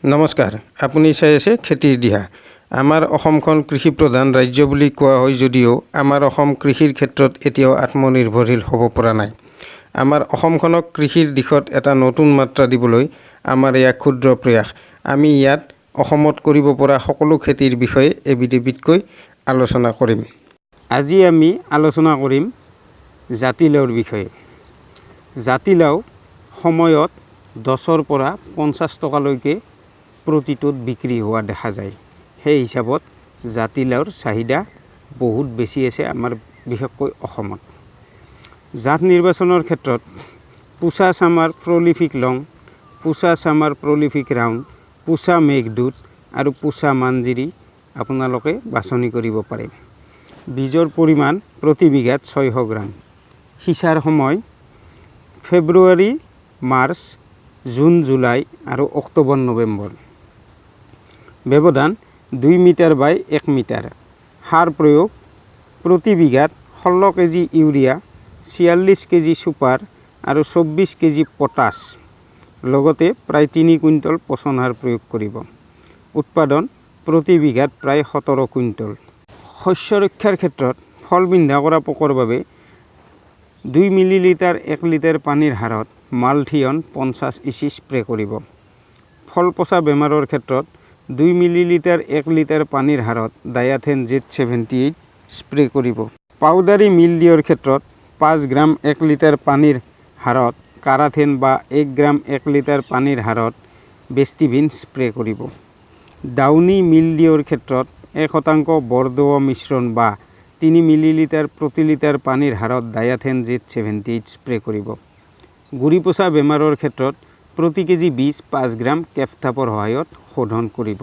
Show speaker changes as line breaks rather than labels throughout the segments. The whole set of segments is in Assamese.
নমস্কাৰ, আপুনি চাই আছে খেতিৰ দিহা। আমাৰ অসমখন কৃষি প্ৰধান ৰাজ্য বুলি কোৱা হয় যদিও আমাৰ অসম কৃষিৰ ক্ষেত্ৰত এতিয়াও আত্মনিৰ্ভৰশীল হ'ব পৰা নাই। আমাৰ অসমখনক কৃষিৰ দিশত এটা নতুন মাত্ৰা দিবলৈ আমাৰ এয়া ক্ষুদ্ৰ প্ৰয়াস। আমি ইয়াত অসমত কৰিব পৰা সকলো খেতিৰ বিষয়ে এবিধ আলোচনা কৰিম। আজি আমি আলোচনা কৰিম জাতিলাওৰ বিষয়ে। জাতিলাও সময়ত 10ৰ পৰা 50 টকালৈকে প্ৰতিটোত বিক্ৰী হোৱা দেখা যায়। সেই হিচাপত জাতিলাওৰ চাহিদা বহুত বেছি আছে আমাৰ বিশেষকৈ অসমত। জাত নিৰ্বাচনৰ ক্ষেত্ৰত পুছা চামাৰ প্ৰলিফিক লং, পুছা চামাৰ প্ৰলিফিক ৰাউণ্ড, পুছা মেঘদূত আৰু পুছা মাঞ্জিৰি আপোনালোকে বাছনি কৰিব পাৰে। বীজৰ পৰিমাণ প্ৰতি বিঘাত 600 গ্ৰাম। সিঁচাৰ সময় ফেব্ৰুৱাৰী, মাৰ্চ, জুন, জুলাই আৰু অক্টোবৰ, নৱেম্বৰ। ব্যৱধান 2 মিটাৰ বাই 1 মিটাৰ। সাৰ প্ৰয়োগ প্ৰতি বিঘাত 16 কেজি ইউৰিয়া, 46 কেজি ছুপাৰ আৰু 24 কেজি পটাছ, লগতে প্ৰায় 3 কুইণ্টল পচন সাৰ প্ৰয়োগ কৰিব। উৎপাদন প্ৰতি বিঘাত প্ৰায় 17 কুইণ্টল। শস্য ৰক্ষাৰ ক্ষেত্ৰত ফল বিন্ধা কৰা পোকৰ বাবে 2 মিলিলিটাৰ 1 লিটাৰ পানীৰ হাৰত মালথিয়ন 50 ইচি স্প্ৰে কৰিব। ফল পচা বেমাৰৰ ক্ষেত্ৰত 2 মিলিলিটাৰ 1 লিটাৰ পানীৰ হাৰত ডায়াথেন Z78 স্প্ৰে কৰিব। পাউডাৰী মিলডিউৰ ক্ষেত্ৰত 5 গ্ৰাম 1 লিটাৰ পানীৰ হাৰত কাৰাথেন বা 1 গ্ৰাম 1 লিটাৰ পানীৰ হাৰত বেষ্টিভিন স্প্ৰে কৰিব। ডাউনি মিলডিউৰ ক্ষেত্ৰত 1% বৰদোৱা মিশ্ৰণ বা 3 মিলিলিটাৰ প্ৰতি লিটাৰ পানীৰ হাৰত ডায়াথেন Z78 স্প্ৰে কৰিব। গুৰি পচা বেমাৰৰ ক্ষেত্ৰত প্ৰতি কেজি বীজ 5 গ্ৰাম কেফথাপৰ সহায়ত শোধন কৰিব।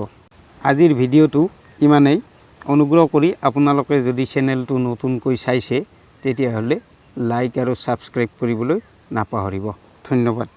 আজিৰ ভিডিঅ'টো ইমানেই। অনুগ্ৰহ কৰি আপোনালোকে যদি চেনেলটো নতুনকৈ চাইছে তেতিয়াহ'লে লাইক আৰু ছাবস্ক্ৰাইব কৰিবলৈ নাপাহৰিব। ধন্যবাদ।